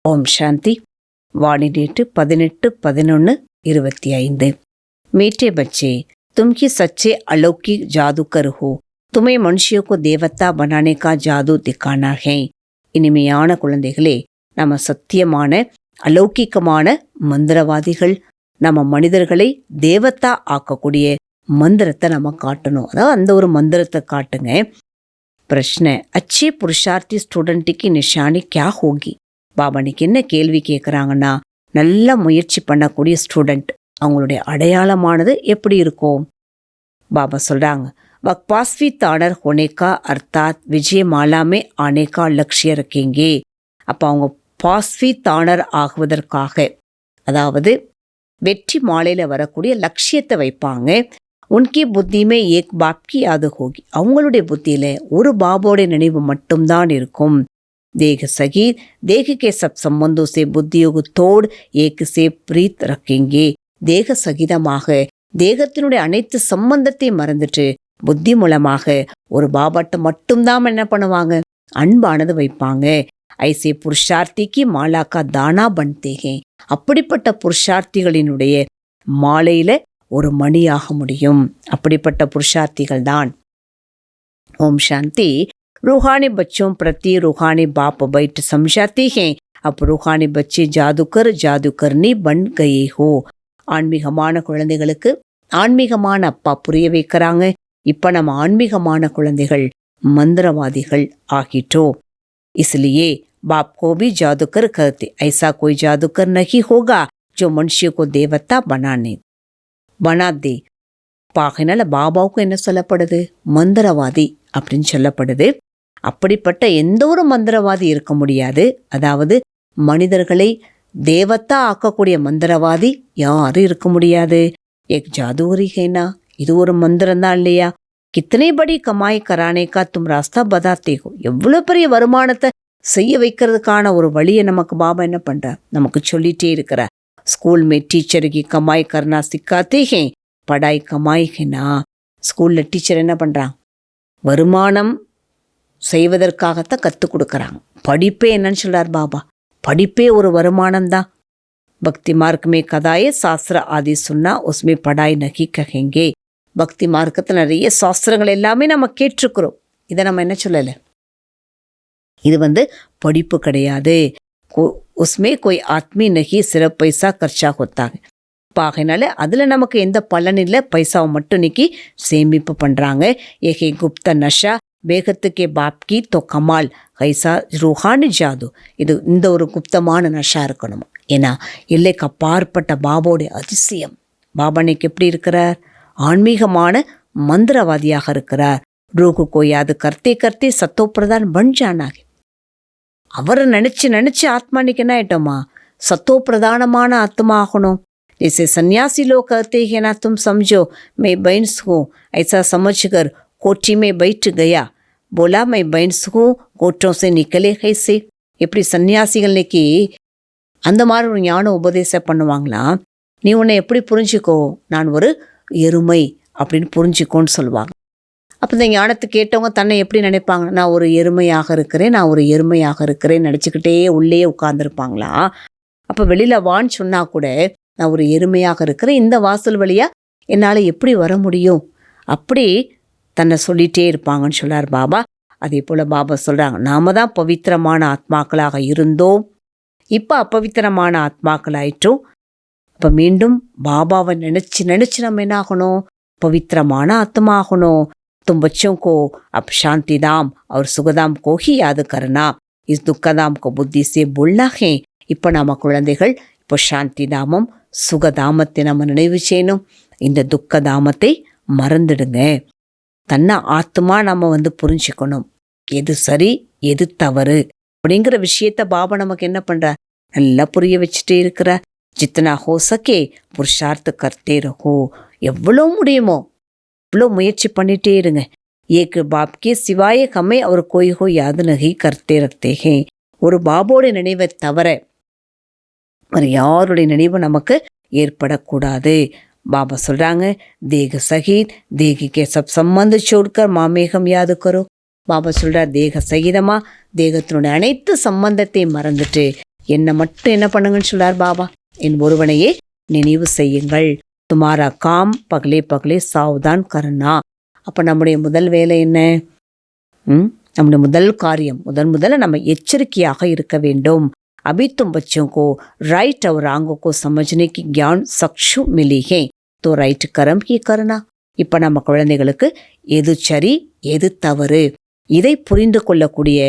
ஓம் சாந்தி. वाणी date 18/11/25। मीठे बच्चे, तुम ही सच्चे अलौकिक जादूगर हो। तुम्हें मनुष्यों को देवता बनाने का जादू दिखाना है। இனிமையான குழந்தைகளே, நம்ம சத்தியமான அலௌகிக்கமான மந்திரவாதிகள். நம்ம மனிதர்களை தேவத்தா ஆக்கக்கூடிய மந்திரத்தை நம்ம காட்டணும். அதாவது அந்த ஒரு மந்திரத்தை காட்டுங்க. பிரச்சனை, अच्छे पुरुषार्थी स्टूडेंट की निशानी क्या होगी? பாபா இன்னைக்கு என்ன கேள்வி கேட்குறாங்கன்னா, நல்ல முயற்சி பண்ணக்கூடிய ஸ்டூடெண்ட் அவங்களுடைய அடையாளமானது எப்படி இருக்கும்? பாபா சொல்கிறாங்க, वक्पासवी तानर होने का अर्थात विजय माला में आने का लक्ष्य रखेंगे। அப்போ அவங்க பாஸ்வி தானர் ஆகுவதற்காக, அதாவது வெற்றி மாலையில் வரக்கூடிய லட்சியத்தை வைப்பாங்க. உன்கி புத்தியுமே ஏக் பாப்கி யாது ஹோகி, அவங்களுடைய புத்தியில் ஒரு பாபோடைய நினைவு மட்டும்தான் இருக்கும். देह सहित देह के सब संबंधों से बुद्धियों को तोड़ एक से प्रीत रखेंगे। தேக சகிதமாக தேகத்தினுடைய அனைத்து சம்பந்தத்தை மறந்துட்டு புத்தி மூலமாக ஒரு பாபாட்ட மட்டும்தான் என்ன பண்ணுவாங்க, அன்பானது வைப்பாங்க. ஐசே புருஷார்த்திக்கு மாலாக்கா தானா பன்தேகே, அப்படிப்பட்ட புருஷார்த்திகளினுடைய மாலையில ஒரு மணியாக முடியும். அப்படிப்பட்ட புருஷார்த்திகள் தான். ஓம் சாந்தி. रूहानी बच्चों प्रति रूहानी बाप बैठ समझाते हैं, अब रूहानी बच्चे जादूकरनी बन गए हो। ஆன்மீகமான குழந்தைகளுக்கு ஆன்மீகமான அப்பா புரிய வைக்கிறாங்க. இப்போ நம்ம ஆன்மீகமான குழந்தைகள் மந்திரவாதிகள் ஆகிட்டோம். इसलिए बाप को भी जादूकर कहते, ऐसा कोई जादूकर नहीं होगा जो मनुष्य को देवता बना दे। பாகினால பாபாவுக்கு என்ன சொல்லப்படுது? மந்திரவாதி அப்படின்னு சொல்லப்படுது. அப்படிப்பட்ட எந்த ஒரு மந்திரவாதி இருக்க முடியாது. அதாவது மனிதர்களை தேவத்தா ஆக்கக்கூடிய மந்திரவாதி யாரும் இருக்க முடியாது. ஏக் ஜாதூரி ஹேனா, இது ஒரு மந்திரம் தான் இல்லையா? கித்தனை படி கமாய் கரானேக்கா தும் ராஸ்தா பதாத்தேகோ, எவ்வளோ பெரிய வருமானத்தை செய்ய வைக்கிறதுக்கான ஒரு வழியை நமக்கு பாபா என்ன பண்ற, நமக்கு சொல்லிட்டே இருக்கிற. ஸ்கூல் மே டீச்சருக்கு கமாய் கர்னா சிக்காத்தே ஹே, படாய் கமாய் ஹேனா. ஸ்கூலில் டீச்சர் என்ன பண்ணுறாங்க, வருமானம் செய்வதற்காகத்தான் கற்றுக் கொடுக்குறாங்க. படிப்பே என்னன்னு சொல்கிறார் பாபா, படிப்பே ஒரு வருமானம் தான். பக்தி மார்க் மே கதாயே சாஸ்திர ஆதி சொன்னா உஸ்மே படாய் நகி கஹெங்கே. பக்தி மார்க்கத்தில் நிறைய சாஸ்திரங்கள் எல்லாமே நம்ம கேட்டிருக்கிறோம். இதை நம்ம என்ன சொல்லலை, இது படிப்பு கிடையாது. உஸ்மே கோய் ஆத்மி நகி சிறப்பு பைசா கர்ச்சா கொத்தாங்க. ஆகையினால அதில் நமக்கு எந்த பலன் இல்லை, பைசாவை மட்டும் இன்னைக்கு சேமிப்பு பண்ணுறாங்க. ஏகே குப்த நஷா பேகத்துக்கே பாப்கி தோ கமால் கைசா ரூஹானி ஜாது. இது இந்த ஒரு குப்தமான நஷா இருக்கணுமா? ஏன்னா எல்லைக்கு அப்பாற்பட்ட பாபாவுடைய அதிசயம். பாபா இன்னைக்கு எப்படி இருக்கிறார்? ஆன்மீகமான மந்திரவாதியாக இருக்கிறார். ரூகு கோயாது கர்த்தே கர்த்தே சத்தோ பிரதான் பன் ஜானாகி. அவரை நினச்சி ஆத்மா இன்னைக்கு என்ன ஆயிட்டோமா, சத்தோ பிரதானமான ஆத்மா ஆகணும். जैसे सन्यासी लोग कहते हैं ना, तुम समझो मैं बैंस हूँ, ऐसा समझकर कोठी में बैठ गया, बोला मैं बैंस हूँ, कोठों से निकले कैसे. எப்படி சன்னியாசிகள் இன்னைக்கு அந்த மாதிரி ஒரு ஞான உபதேசம் பண்ணுவாங்களாம். நீ உன்னை எப்படி புரிஞ்சுக்கோ, நான் ஒரு எருமை அப்படின்னு புரிஞ்சுக்கோன்னு சொல்லுவாங்க. அப்போ இந்த ஞானத்தை கேட்டவங்க தன்னை எப்படி நினைப்பாங்க, நான் ஒரு எருமையாக இருக்கிறேன் நினச்சிக்கிட்டே உள்ளே உட்கார்ந்துருப்பாங்களா? அப்போ வெளியில் வான்னு சொன்னால் கூட நான் ஒரு எருமையாக இருக்கிறேன், இந்த வாசல் வழியாக என்னால் எப்படி வர முடியும், அப்படி தன்னை சொல்லிகிட்டே இருப்பாங்கன்னு சொல்லார் பாபா. அதே போல் பாபா சொல்கிறாங்க, நாம தான் பவித்திரமான ஆத்மாக்களாக இருந்தோம், இப்போ அப்பவித்திரமான ஆத்மாக்கள் ஆயிட்டோம். இப்போ மீண்டும் பாபாவை நினச்சி நம்ம என்ன ஆகணும், பவித்திரமான ஆத்மா ஆகணும். तुम बच्चों को अब शांति धाम और सुखधाम को ही याद करना, इस दुखधाम को बुद्धि से बोलना है. இப்போ நம்ம குழந்தைகள் இப்போ சாந்தி தாமம் சுகதாமத்தை நம்ம நினைவு செய்யணும். இந்த துக்க தாமத்தை மறந்துடுங்க. தன்னை ஆத்மா நம்ம புரிஞ்சுக்கணும், எது சரி எது தவறு அப்படிங்கிற விஷயத்த பாபா நமக்கு என்ன பண்ற, நல்லா புரிய வச்சுட்டே இருக்கிற. ஜித்தனா ஹோ சக்கே புருஷார்த்த கர்த்தே ரஹோ, எவ்வளோ முடியுமோ இவ்வளோ முயற்சி பண்ணிட்டே இருங்க. ஏக்கு பாப்கே சிவாய கம்மை அவர் கோய் ஹோ யாது நகி கர்த்தே ரக்தேகே. ஒரு பாபோடைய நினைவை தவிர ஒரு யாருடைய நினைவு நமக்கு ஏற்படக்கூடாது. பாபா சொல்றாங்க, தேக சகித் தேகிக்கே சப் சம்பந்த சோட்கர் மாமேகம் யாது கரோ. பாபா சொல்றார், தேக சகிதமா தேகத்தினுடைய அனைத்து சம்பந்தத்தை மறந்துட்டு என்னை மட்டும் என்ன பண்ணுங்கன்னு சொல்றார் பாபா, என் ஒருவனையே நினைவு செய்யுங்கள். துமாரா காம் பகலே பகலே சாவ்தான் கருணா. அப்போ நம்முடைய முதல் வேலை என்ன? நம்முடைய முதல் காரியம் முதல்ல நம்ம எச்சரிக்கையாக இருக்க வேண்டும். अभी तुम बच्चों को राइट और रॉन्ग को समझने की ज्ञान सक्षु मिली है, तो राइट कर्म ही करना. இப்போ நம்ம குழந்தைகளுக்கு எது சரி எது தவறு இதை புரிந்து கொள்ளக்கூடிய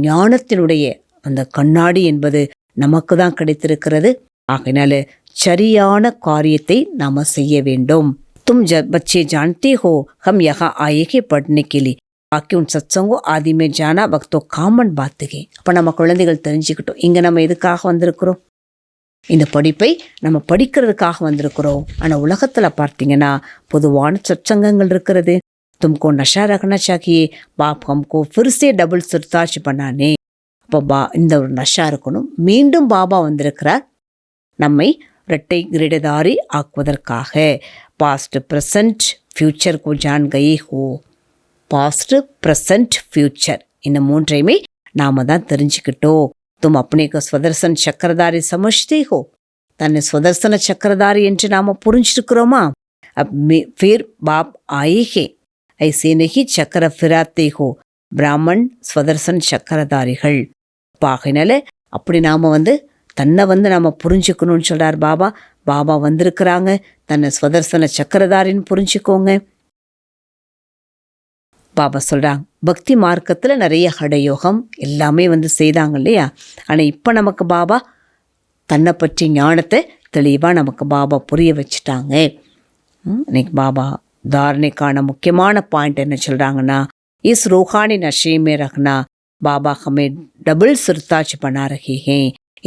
ஞானத்தினுடைய அந்த கண்ணாடி என்பது நமக்கு தான் கிடைத்திருக்கிறது. ஆகையினால சரியான காரியத்தை நாம செய்ய வேண்டும். तुम जब बच्चे जानते हो हम यहाँ आए हैं पढ़ने के लिए, बाकी उन सत्संगों आदि में जाना वक्त காமன் பாத்துகே. அப்போ நம்ம குழந்தைகள் தெரிஞ்சுக்கிட்டோம், இங்கே நம்ம எதுக்காக வந்திருக்கிறோம்? இந்த படிப்பை நம்ம படிக்கிறதுக்காக வந்திருக்கிறோம். ஆனால் உலகத்தில் பார்த்தீங்கன்னா பொதுவான சத்சங்கங்கள் இருக்கிறது. तुमको नशा रखना चाहिए, बाप हमको फिर से डबल सरताज बनाने. அப்போ இந்த ஒரு நஷா இருக்கணும். மீண்டும் பாபா வந்திருக்கிறார் நம்மை இரட்டை கிரீடதாரி ஆக்குவதற்காக. பாஸ்ட் ப்ரெசன்ட் ஃபியூச்சர் को जान गए हो. பாஸ்ட் ப்ரெசன்ட் ஃபியூச்சர் இந்த மூன்றையுமே நாம தான் தெரிஞ்சுக்கிட்டோம். तुम अपने को स्वदर्शन चक्रधारी समझते हो, தன்னை ஸ்வதர்சன சக்கரதாரி என்று நாம புரிஞ்சிருக்கிறோமா? அப் फिर बाप आए हैं, ऐसे नहीं चक्र फिराते हो. பிராமன் ஸ்வதர்சன் சக்கரதாரிகள். பாகினால அப்படி நாம தன்னை நாம புரிஞ்சுக்கணும்னு சொல்றார் பாபா. பாபா வந்திருக்கிறாங்க, தன்னை ஸ்வதர்சன சக்கரதாரின்னு புரிஞ்சுக்கோங்க. பாபா சொல்றாங்க, பக்தி மார்க்கத்துல நிறைய ஹடயோகம் எல்லாமே செய்தாங்க இல்லையா? ஆனா இப்ப நமக்கு பாபா தன்னை பற்றி ஞானத்தை தெளிவா நமக்கு பாபா புரிய வச்சுட்டாங்க. இன்னைக்கு பாபா தாரணைக்கான முக்கியமான பாயிண்ட் என்ன சொல்றாங்கன்னா, இஸ் ரூஹானி நஷே மே ரஹ்னா பாபா ஹமே டபுள் சுர்தாஜ் பனா ரஹே ஹே.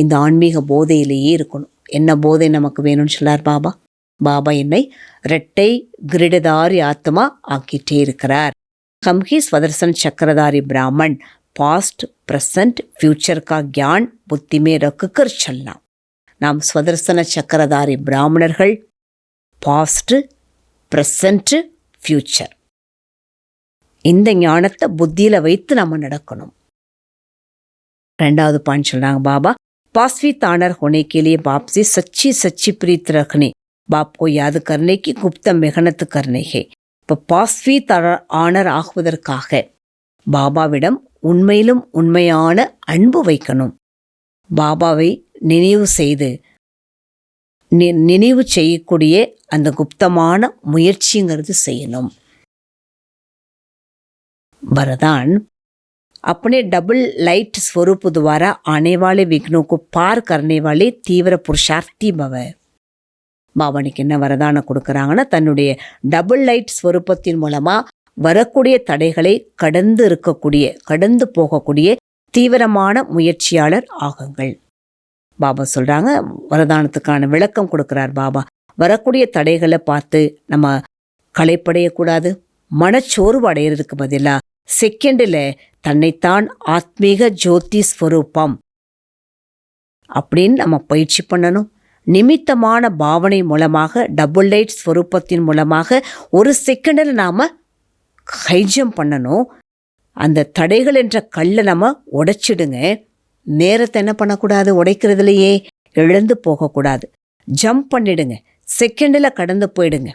இந்த ஆன்மீக போதையிலேயே இருக்கணும். என்ன போதை நமக்கு வேணும்னு சொல்லார் பாபா? பாபா என்னை இரட்டை கிரீடதாரி ஆத்மா ஆக்கிட்டே இருக்கிறார். हम ही स्वदर्शन चक्रधारी ब्राह्मण पास्ट प्रेजेंट फ्यूचर का ज्ञान बुद्धि में रखकर चलना. நாம் ஸ்வதர்சன சக்கரதாரி பிராமணர்கள், பாஸ்ட் ப்ரெசன்ட் ஃபியூச்சர் இந்த ஞானத்தை புத்தியில வைத்து நம்ம நடக்கணும். ரெண்டாவது பாயிண்ட் சொல்றாங்க பாபா, पांचवी तानर होने के लिए बाप से सच्ची सच्ची प्रीत रखने, बाप को याद करने की गुप्त मेहनत करने है. இப்போ பாஸ்வி ஆனர் ஆகுவதற்காக பாபாவிடம் உண்மையிலும் உண்மையான அன்பு வைக்கணும். பாபாவை நினைவு செய்து நினைவு செய்யக்கூடிய அந்த குப்தமான முயற்சிங்கிறது செய்யணும். वरदान, अपने डबल लाइट स्वरूप द्वारा आने वाले विघ्नों को पार करने वाले तीव्र पुरुषार्थी भव. பாபானுக்கு என்ன வரதானம் கொடுக்குறாங்கன்னா, தன்னுடைய டபுள் லைட் ஸ்வரூபத்தின் மூலமா வரக்கூடிய தடைகளை கடந்து போகக்கூடிய தீவிரமான முயற்சியாளர் ஆகுங்கள். பாபா சொல்றாங்க, வரதானத்துக்கான விளக்கம் கொடுக்கிறார் பாபா. வரக்கூடிய தடைகளை பார்த்து நம்ம களைப்படையக்கூடாது, மனச்சோர்வு அடையிறதுக்கு பதிலா செகண்டில் தன்னைத்தான் ஆத்மீக ஜோதி ஸ்வரூபம் அப்படின்னு நம்ம பயிற்சி பண்ணணும். நிமித்தமான பாவனை மூலமாக டபுள் லைட் ஸ்வரூபத்தின் மூலமாக ஒரு செகண்டில் நாம ஹைஜம் பண்ணணும். அந்த தடைகள் என்ற கல்லை நம்ம உடைச்சிடுங்க. நேரத்தை என்ன பண்ணக்கூடாது, உடைக்கிறதுலையே இழந்து போகக்கூடாது. ஜம்ப் பண்ணிடுங்க, செகண்டில் கடந்து போயிடுங்க.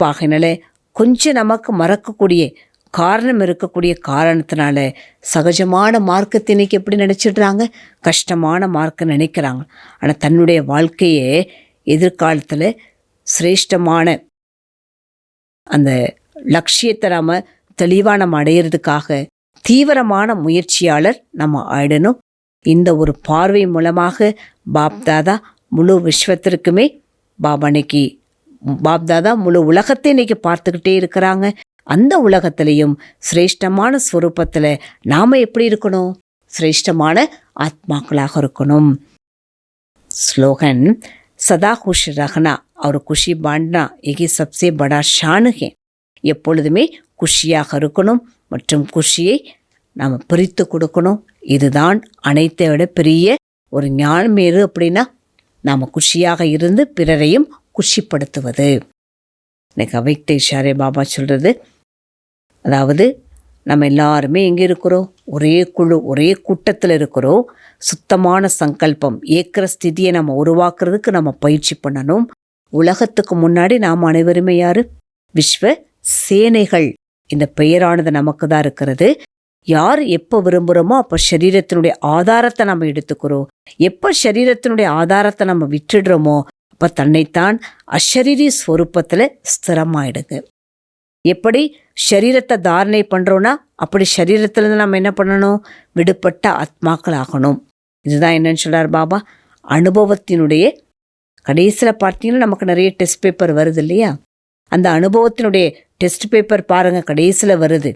ஆகையினால கொஞ்சம் நமக்கு மறக்கக்கூடிய காரணம் இருக்கக்கூடிய காரணத்தினால சகஜமான மார்க்கத்தை இன்னைக்கு எப்படி நினைச்சிடுறாங்க, கஷ்டமான மார்க்கம் நினைக்கிறாங்க. ஆனால் தன்னுடைய வாழ்க்கையே எதிர்காலத்தில் சிரேஷ்டமான அந்த லட்சியத்தை நாம் தெளிவாக நம்ம அடையிறதுக்காக தீவிரமான முயற்சியாளர் நம்ம ஆயிடணும். இந்த ஒரு பார்வை மூலமாக பாப்தாதா முழு விஸ்வத்திற்குமே பாப்தாதா முழு உலகத்தை இன்னைக்கு பார்த்துக்கிட்டே இருக்கிறாங்க. அந்த உலகத்திலையும் சிரேஷ்டமான ஸ்வரூபத்தில் நாம் எப்படி இருக்கணும், சிரேஷ்டமான ஆத்மாக்களாக இருக்கணும். ஸ்லோகன், சதா खुश रहना और खुशी बांटना यही सबसे बड़ा शान है. எப்பொழுதுமே குஷியாக இருக்கணும் மற்றும் குஷியை நாம் பிரித்து கொடுக்கணும். இதுதான் அனைத்தை விட பெரிய ஒரு ஞானமேறு. அப்படின்னா நாம் குஷியாக இருந்து பிறரையும் குஷிப்படுத்துவது. இன்னைக்கு அவைக்ட இஷாரே பாபா சொல்றது, அதாவது நம்ம எல்லாருமே எங்கே இருக்கிறோம்? ஒரே குழு, ஒரே கூட்டத்தில் இருக்கிறோம். சுத்தமான சங்கல்பம், ஏக்கிற ஸ்திதியை நம்ம உருவாக்குறதுக்கு நம்ம பயிற்சி பண்ணணும். உலகத்துக்கு முன்னாடி நாம் அனைவருமே யாரு? விஸ்வ சேனைகள். இந்த பெயரானது நமக்கு தான் இருக்கிறது. யார் எப்போ விரும்புகிறோமோ அப்போ சரீரத்தினுடைய ஆதாரத்தை நம்ம எடுத்துக்கிறோம். எப்போ சரீரத்தினுடைய ஆதாரத்தை நம்ம விட்டுடுறோமோ அப்போ தன்னைத்தான் அஷரீரி ஸ்வரூபத்தில் ஸ்திரமாயிடுங்க. எப்படி சரீரத்தை தாரணை பண்ணுறோன்னா அப்படி சரீரத்திலேருந்து நம்ம என்ன பண்ணணும்? விடுபட்ட ஆத்மாக்கள் ஆகணும். இதுதான் என்னன்னு சொல்கிறார் பாபா. அனுபவத்தினுடைய கடைசியில் பார்த்தீங்கன்னா நமக்கு நிறைய டெஸ்ட் பேப்பர் வருது இல்லையா? அந்த அனுபவத்தினுடைய டெஸ்ட் பேப்பர் பாருங்கள், கடைசியில் வருது.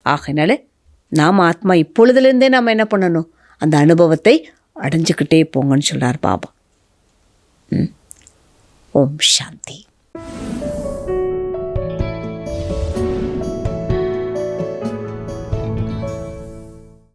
ஆகையினால நாம் ஆத்மா இப்பொழுதுலேருந்தே நம்ம என்ன பண்ணணும்? அந்த அனுபவத்தை அடைஞ்சிக்கிட்டே போங்கன்னு சொல்கிறார் பாபா. ஓம் சாந்தி.